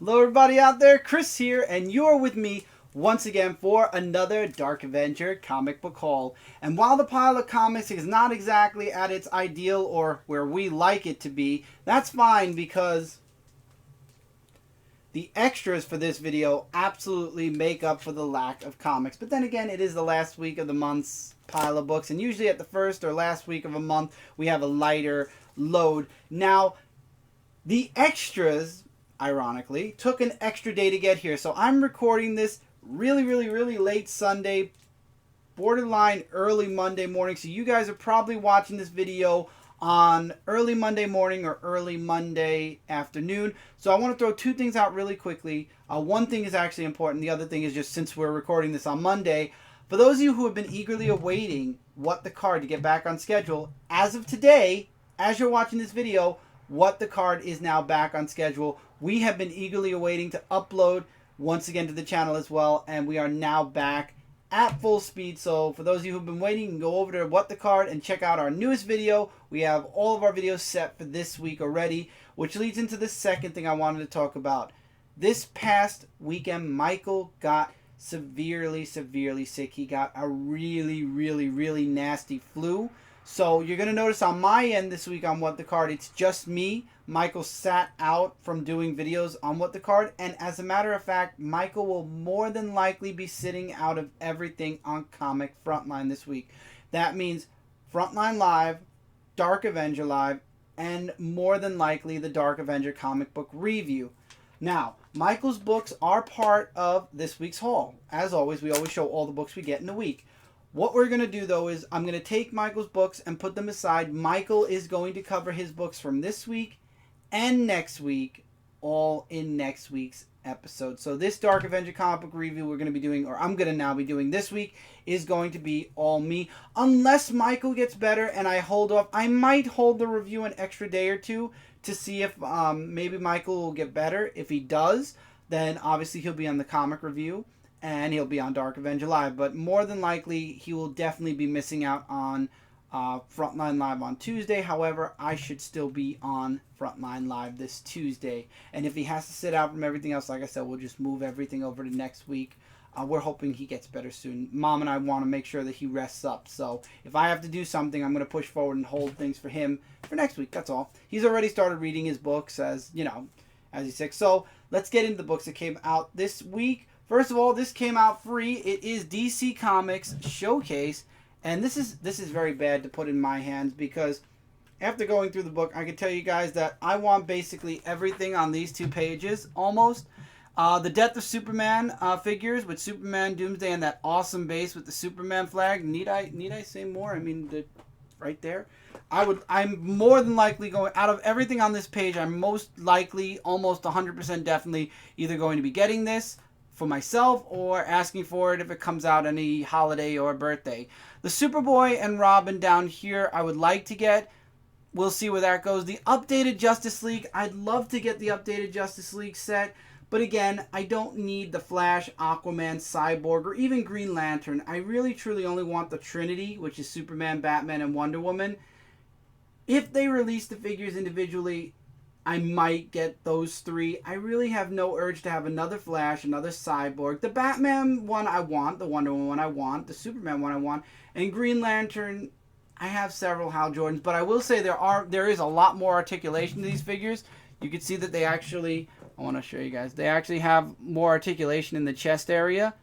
Hello everybody out there, Chris here, and you're with me once again for another Dark Avenger comic book haul. And while the pile of comics is not exactly at its ideal or where we like it to be, that's fine because the extras for this video absolutely make up for the lack of comics. But then again, it is the last week of the month's pile of books, and usually at the first or last week of a month, we have a lighter load. Now, the extras, ironically, took an extra day to get here. So I'm recording this really late Sunday, borderline early Monday morning. So you guys are probably watching this video on early Monday morning or early Monday afternoon. So I want to throw two things out really quickly. One thing is actually important. The other thing is just since we're recording this on Monday, for those of you who have been eagerly awaiting What the Card to get back on schedule, as of today, as you're watching this video, What the Card is now back on schedule. We have been eagerly awaiting to upload once again to the channel as well, and we are now back at full speed. So for those of you who've been waiting, you can go over to What the Card and check out our newest video. We have all of our videos set for this week already, which leads into the second thing I wanted to talk about. This past weekend, Michael got severely sick. He got a really nasty flu. So you're going to notice on my end this week on What the Card, it's just me. Michael sat out from doing videos on What the Card. And as a matter of fact, Michael will more than likely be sitting out of everything on Comic Frontline this week. That means Frontline Live, Dark Avenger Live, and more than likely the Dark Avenger comic book review. Now, Michael's books are part of this week's haul. As always, we always show all the books we get in a week. What we're going to do, though, is I'm going to take Michael's books and put them aside. Michael is going to cover his books from this week and next week, all in next week's episode. So this Dark Avenger comic book review we're going to be doing, or I'm going to now be doing this week, is going to be all me. Unless Michael gets better and I hold off. I might hold the review an extra day or two to see if maybe Michael will get better. If he does, then obviously he'll be on the comic review. And he'll be on Dark Avenger Live. But more than likely, he will definitely be missing out on Frontline Live on Tuesday. However, I should still be on Frontline Live this Tuesday. And if he has to sit out from everything else, like I said, we'll just move everything over to next week. We're hoping he gets better soon. Mom and I want to make sure that he rests up. So if I have to do something, I'm going to push forward and hold things for him for next week. That's all. He's already started reading his books as he's sick. So let's get into the books that came out this week. First of all, this came out free. It is DC Comics Showcase, and this is very bad to put in my hands because after going through the book, I can tell you guys that I want basically everything on these two pages, almost. The Death of Superman figures with Superman, Doomsday, and that awesome base with the Superman flag. Need I say more? I mean, right there. I'm more than likely going, out of everything on this page, I'm most likely, almost 100% definitely, either going to be getting this for myself or asking for it if it comes out any holiday or birthday. The Superboy and Robin down here I would like to get. We'll see where that goes. The updated Justice League, I'd love to get the updated Justice League set, but again, I don't need the Flash, Aquaman, Cyborg, or even Green Lantern. I really truly only want the Trinity, which is Superman, Batman, and Wonder Woman. If they release the figures individually, I might get those three. I really have no urge to have another Flash, another Cyborg. The Batman one I want, the Wonder Woman one I want, the Superman one I want, and Green Lantern, I have several Hal Jordans, but I will say there is a lot more articulation to these figures. You can see that they actually, I want to show you guys, they actually have more articulation in the chest area.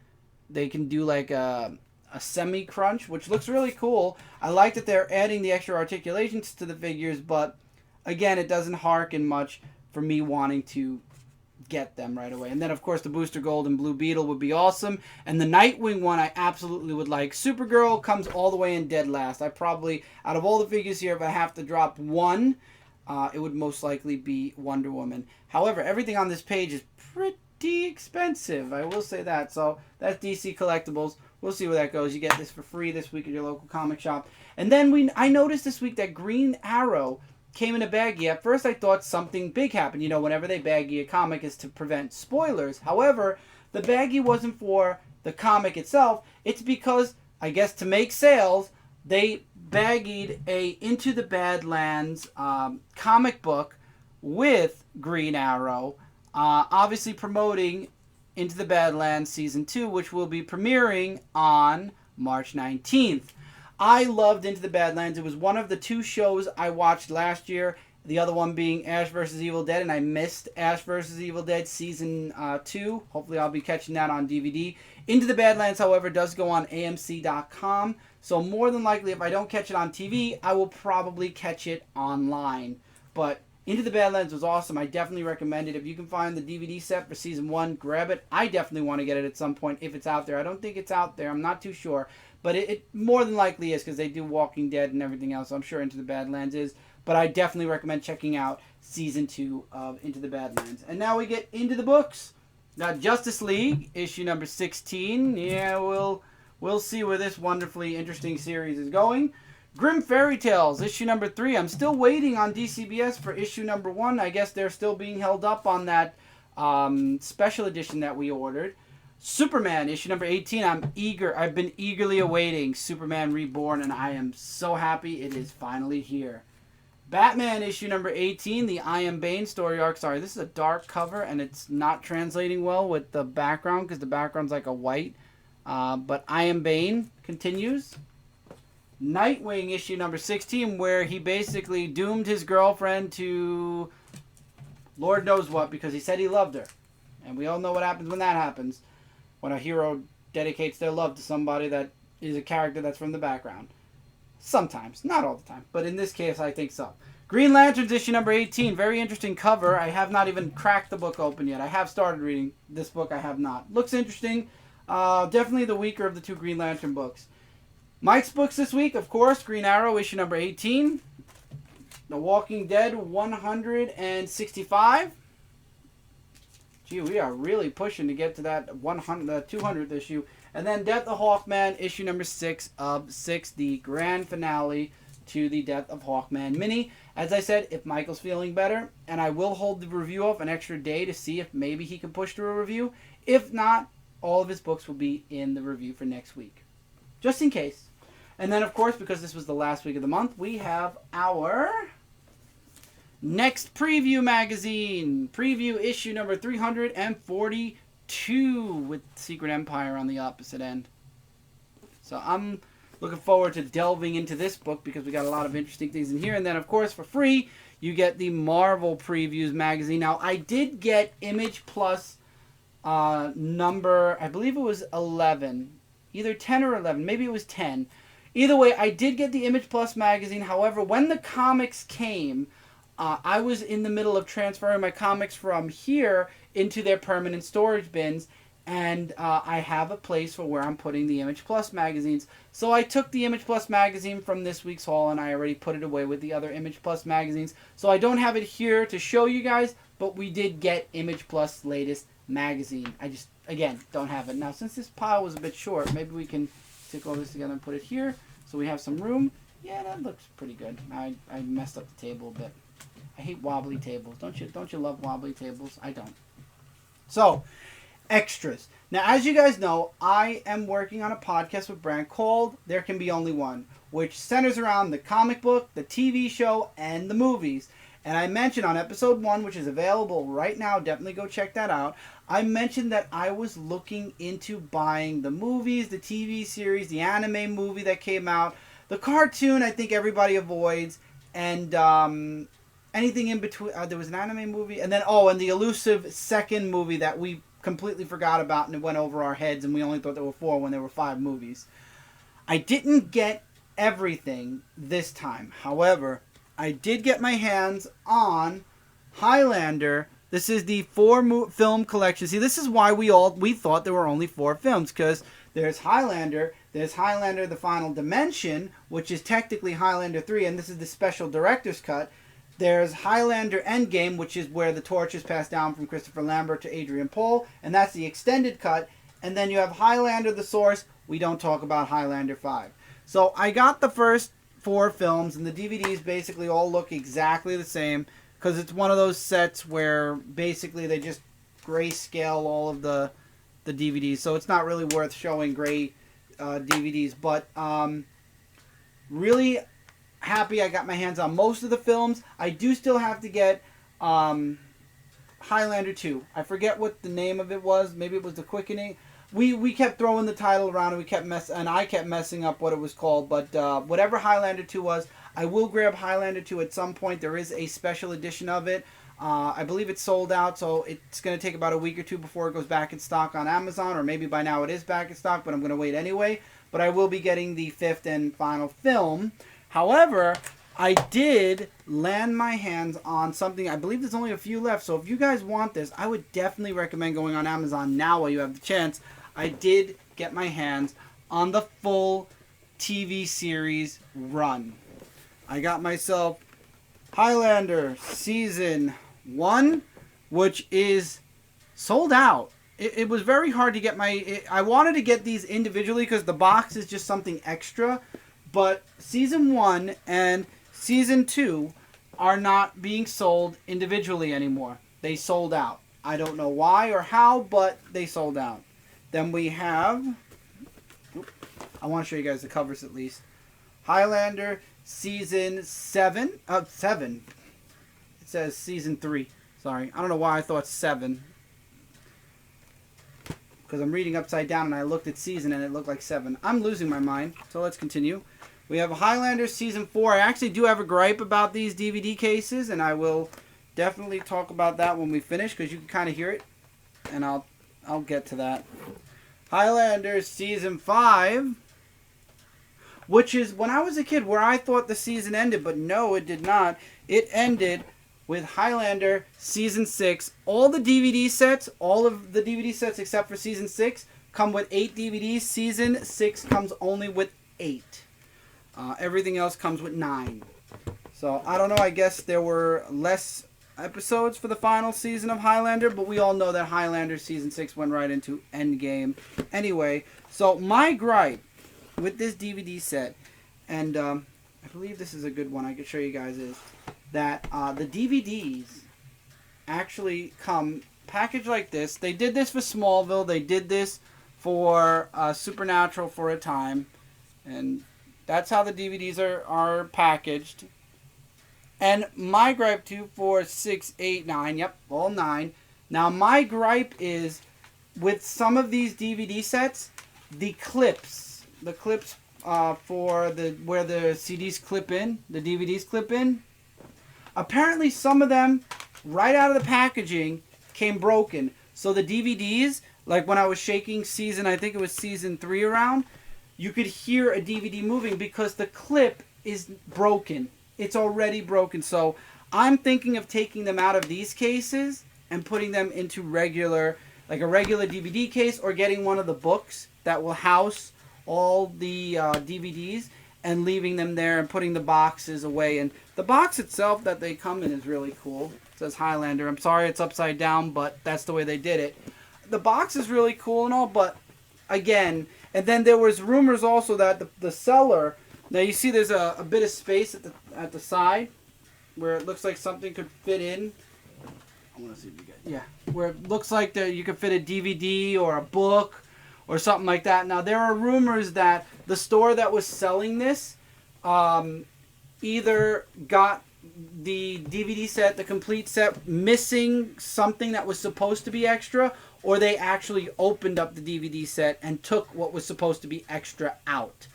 They can do like a semi-crunch, which looks really cool. I like that they're adding the extra articulations to the figures, but again, it doesn't harken much for me wanting to get them right away. And then, of course, the Booster Gold and Blue Beetle would be awesome. And the Nightwing one I absolutely would like. Supergirl comes all the way in dead last. I probably, out of all the figures here, if I have to drop one, it would most likely be Wonder Woman. However, everything on this page is pretty expensive. I will say that. So that's DC Collectibles. We'll see where that goes. You get this for free this week at your local comic shop. And then I noticed this week that Green Arrow came in a baggie. At first I thought something big happened. You know, whenever they baggie a comic is to prevent spoilers. However, the baggie wasn't for the comic itself. It's because, I guess to make sales, they baggied a Into the Badlands comic book with Green Arrow obviously promoting Into the Badlands Season 2, which will be premiering on March 19th. I loved Into the Badlands. It was one of the 2 shows I watched last year, the other one being Ash vs. Evil Dead, and I missed Ash vs. Evil Dead Season 2. Hopefully I'll be catching that on DVD. Into the Badlands, however, does go on AMC.com, so more than likely, if I don't catch it on TV, I will probably catch it online. But Into the Badlands was awesome. I definitely recommend it. If you can find the DVD set for Season 1, grab it. I definitely want to get it at some point if it's out there. I don't think it's out there. I'm not too sure. But it more than likely is, because they do Walking Dead and everything else. So I'm sure Into the Badlands is. But I definitely recommend checking out Season 2 of Into the Badlands. And now we get into the books. Now, Justice League, issue number 16. Yeah, we'll see where this wonderfully interesting series is going. Grim Fairy Tales, issue number 3. I'm still waiting on DCBS for issue number 1. I guess they're still being held up on that special edition that we ordered. Superman, issue number 18. I've been eagerly awaiting Superman Reborn, and I am so happy it is finally here. Batman, issue number 18, the I Am Bane story arc. Sorry, this is a dark cover, and it's not translating well with the background, because the background's like a white. But I Am Bane continues. Nightwing, issue number 16, where he basically doomed his girlfriend to Lord knows what, because he said he loved her. And we all know what happens when that happens. When a hero dedicates their love to somebody that is a character that's from the background. Sometimes. Not all the time. But in this case, I think so. Green Lanterns, issue number 18. Very interesting cover. I have not even cracked the book open yet. I have started reading this book. I have not. Looks interesting. Definitely the weaker of the 2 Green Lantern books. Mike's books this week, of course. Green Arrow, issue number 18. The Walking Dead, 165. Gee, we are really pushing to get to that 200th issue. And then Death of Hawkman, issue number 6 of 6, the grand finale to the Death of Hawkman mini. As I said, if Michael's feeling better, and I will hold the review off an extra day to see if maybe he can push through a review. If not, all of his books will be in the review for next week. Just in case. And then, of course, because this was the last week of the month, we have our next preview magazine. Preview issue number 342 with Secret Empire on the opposite end. So I'm looking forward to delving into this book because we got a lot of interesting things in here. And then, of course, for free, you get the Marvel Previews magazine. Now, I did get Image Plus number, I believe it was 11. Either 10 or 11. Maybe it was 10. Either way, I did get the Image Plus magazine. However, when the comics came, I was in the middle of transferring my comics from here into their permanent storage bins, and I have a place for where I'm putting the Image Plus magazines. So I took the Image Plus magazine from this week's haul, and I already put it away with the other Image Plus magazines. So I don't have it here to show you guys, but we did get Image Plus' latest magazine. I just, again, don't have it. Now, since this pile was a bit short, maybe we can stick all this together and put it here so we have some room. Yeah, that looks pretty good. I messed up the table a bit. I hate wobbly tables. Don't you love wobbly tables? I don't. So, extras. Now, as you guys know, I am working on a podcast with Brand called There Can Be Only One, which centers around the comic book, the TV show, and the movies. And I mentioned on episode 1, which is available right now, definitely go check that out, I mentioned that I was looking into buying the movies, the TV series, the anime movie that came out, the cartoon I think everybody avoids, and anything in between. There was an anime movie, and then, and the elusive second movie that we completely forgot about, and it went over our heads, and we only thought there were 4 when there were 5 movies. I didn't get everything this time. However, I did get my hands on Highlander. This is the 4 film collection. See, this is why we thought there were only 4 films, because there's Highlander, The Final Dimension, which is technically Highlander 3, and this is the special director's cut. There's Highlander Endgame, which is where the torch is passed down from Christopher Lambert to Adrian Paul, and that's the extended cut. And then you have Highlander, the source. We don't talk about Highlander 5. So I got the first 4 films, and the DVDs basically all look exactly the same, because it's one of those sets where basically they just grayscale all of the DVDs, so it's not really worth showing gray DVDs. But really happy I got my hands on most of the films. I do still have to get Highlander 2. I forget what the name of it was. Maybe it was The Quickening. We kept throwing the title around and I kept messing up what it was called. But whatever Highlander 2 was, I will grab Highlander 2 at some point. There is a special edition of it. I believe it's sold out, so it's going to take about a week or two before it goes back in stock on Amazon, or maybe by now it is back in stock, but I'm going to wait anyway. But I will be getting the 5th and final film. However, I did land my hands on something. I believe there's only a few left, so if you guys want this, I would definitely recommend going on Amazon now while you have the chance. I did get my hands on the full TV series run. I got myself Highlander Season 1, which is sold out. It was very hard to get I wanted to get these individually because the box is just something extra. But Season 1 and Season 2 are not being sold individually anymore. They sold out. I don't know why or how, but they sold out. Then we have... I want to show you guys the covers at least. Highlander Season 7. 7. It says Season 3. Sorry. I don't know why I thought 7. Because I'm reading upside down and I looked at season and it looked like 7. I'm losing my mind. So let's continue. We have Highlander Season 4. I actually do have a gripe about these DVD cases, and I will definitely talk about that when we finish because you can kind of hear it. And I'll get to that. Highlander Season 5, which is when I was a kid where I thought the season ended, but no, it did not. It ended with Highlander Season 6. All the DVD sets, all of the DVD sets except for Season 6, come with 8 DVDs. Season 6 comes only with 8. Everything else comes with 9. So, I don't know, I guess there were less episodes for the final season of Highlander, but we all know that Highlander Season 6 went right into Endgame. Anyway, so my gripe with this DVD set, and I believe this is a good one I could show you guys, is that the DVDs actually come packaged like this. They did this for Smallville. They did this for Supernatural for a time. And that's how the DVDs are packaged. And my gripe, 2, 4, 6, 8, 9. Yep, all 9. Now, my gripe is with some of these DVD sets, the clips for where the CDs clip in, the DVDs clip in, apparently some of them, right out of the packaging, came broken. So the DVDs, like when I was shaking I think it was Season 3 around, you could hear a DVD moving because the clip is broken. It's already broken. So I'm thinking of taking them out of these cases and putting them into a regular DVD case, or getting one of the books that will house all the DVDs and leaving them there and putting the boxes away. And the box itself that they come in is really cool. It says Highlander. I'm sorry it's upside down, but that's the way they did it. The box is really cool and all, but again, and then there was rumors also that the seller, now you see there's a bit of space at the side where it looks like something could fit in. I want to see if you get, yeah, where it looks like you could fit a DVD or a book or something like that. Now there are rumors that the store that was selling this either got the DVD set, the complete set, missing something that was supposed to be extra, or they actually opened up the DVD set and took what was supposed to be extra out.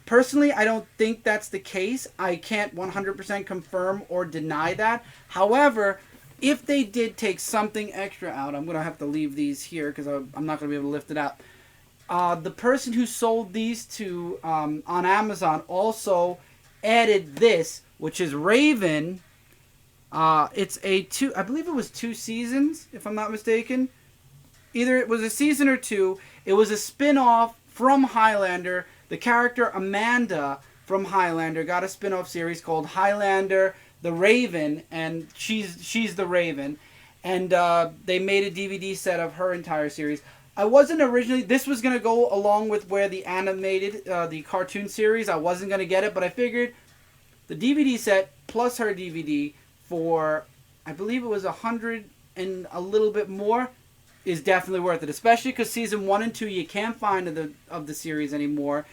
Personally, I don't think that's the case. I can't 100% confirm or deny that. However, if they did take something extra out, I'm going to have to leave these here because I'm not going to be able to lift it up. The person who sold these to on Amazon also added this, which is Raven. It's I believe it was 2 seasons, if I'm not mistaken. Either it was a season or 2. It was a spin-off from Highlander. The character Amanda from Highlander got a spin-off series called Highlander the Raven, and she's the Raven. And they made a DVD set of her entire series. I wasn't originally... This was going to go along with where the animated, the cartoon series. I wasn't going to get it, but I figured the DVD set plus her DVD for, I believe it was $100 and a little bit more, is definitely worth it. Especially because season 1 and 2 you can't find of the series anymore.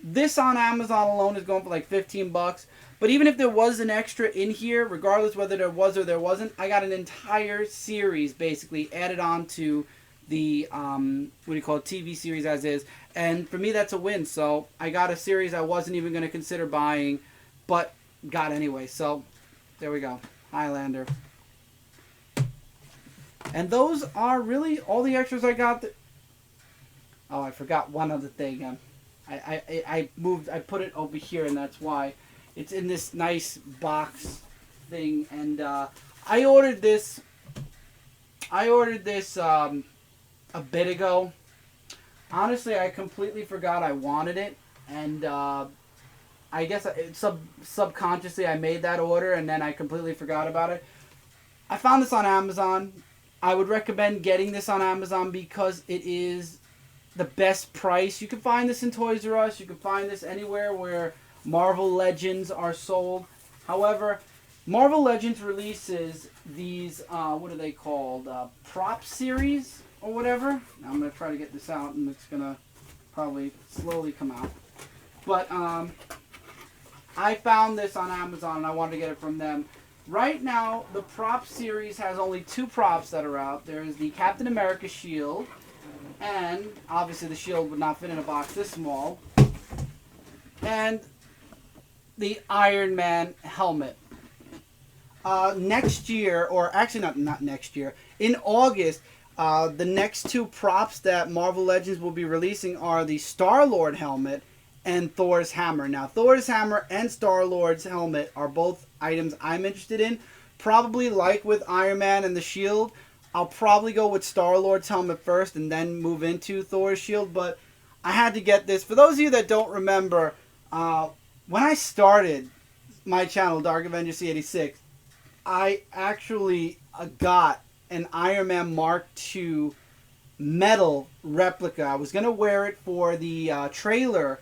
This on Amazon alone is going for like 15 bucks. But even if there was an extra in here, regardless whether there was or there wasn't, I got an entire series basically added on to the what do you call it, TV series as is. And for me, that's a win. So I got a series I wasn't even going to consider buying, but got anyway. So there we go, Highlander. And those are really all the extras I got. Oh, I forgot one other thing. I put it over here, and that's why it's in this nice box thing. And I ordered this a bit ago. Honestly, I completely forgot I wanted it, and I guess subconsciously I made that order, and then I completely forgot about it. I found this on Amazon. I would recommend getting this on Amazon because it is the best price. You can find this in Toys R Us. You can find this anywhere where Marvel Legends are sold. However, Marvel Legends releases these, what are they called? Prop series or whatever. Now I'm going to try to get this out, and it's going to probably slowly come out. But I found this on Amazon, and I wanted to get it from them. Right now, the prop series has only 2 props that are out. There's the Captain America shield, and obviously the shield would not fit in a box this small, and the Iron Man helmet. Next year, or actually not next year, in August, the next 2 props that Marvel Legends will be releasing are the Star-Lord helmet and Thor's hammer. Now, Thor's hammer and Star-Lord's helmet are both items I'm interested in. Probably like with Iron Man and the shield, I'll probably go with Star-Lord's helmet first and then move into Thor's shield. But I had to get this. For those of you that don't remember, when I started my channel, Dark Avenger C86, I actually got an Iron Man Mark II metal replica. I was going to wear it for the trailer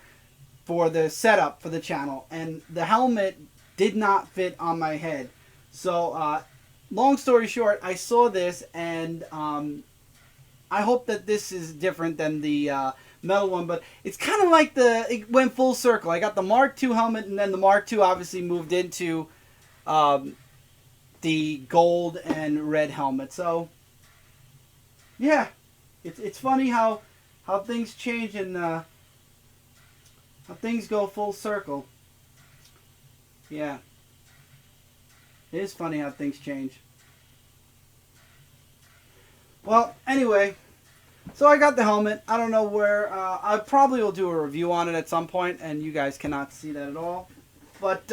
for the setup for the channel, and the helmet did not fit on my head. So long story short, I saw this, and I hope that this is different than the metal one, but it's kind of like it went full circle. I got the Mark II helmet, and then the Mark II obviously moved into the gold and red helmet. So yeah, it's funny how things change and how things go full circle. Yeah. It is funny how things change. Well, anyway, so I got the helmet. I don't know where. I probably will do a review on it at some point, and you guys cannot see that at all. But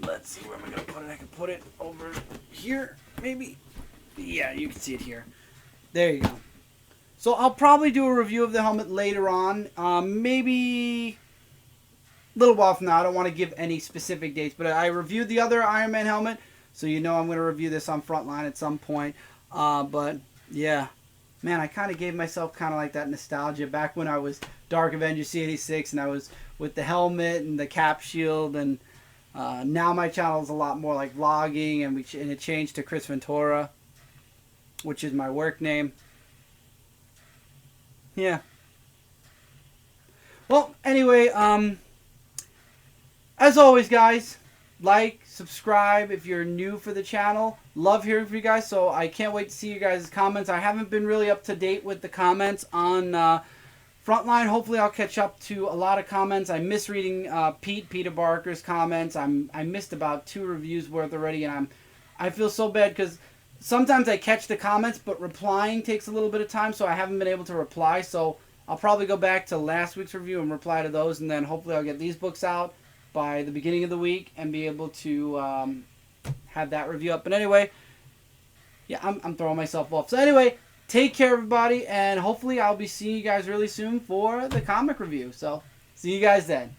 let's see, where am I going to put it? I can put it over here, maybe. Yeah, you can see it here. There you go. So I'll probably do a review of the helmet later on. Maybe a little while from now. I don't want to give any specific dates, but I reviewed the other Iron Man helmet, so you know I'm going to review this on Frontline at some point. But yeah, man, I kind of gave myself kind of like that nostalgia back when I was Dark Avenger C86 and I was with the helmet and the cap shield, and now my channel is a lot more like vlogging, and it changed to Chris Ventura, which is my work name. Yeah. Well, anyway, as always, guys, like, subscribe if you're new for the channel. Love hearing from you guys, so I can't wait to see you guys' comments. I haven't been really up to date with the comments on Frontline. Hopefully I'll catch up to a lot of comments. I miss reading Peter Barker's comments. I missed about 2 reviews worth already, and I feel so bad because sometimes I catch the comments, but replying takes a little bit of time, so I haven't been able to reply. So I'll probably go back to last week's review and reply to those, and then hopefully I'll get these books out by the beginning of the week and be able to have that review up. But anyway, yeah, I'm throwing myself off. So anyway, take care, everybody, and hopefully I'll be seeing you guys really soon for the comic review. So see you guys then.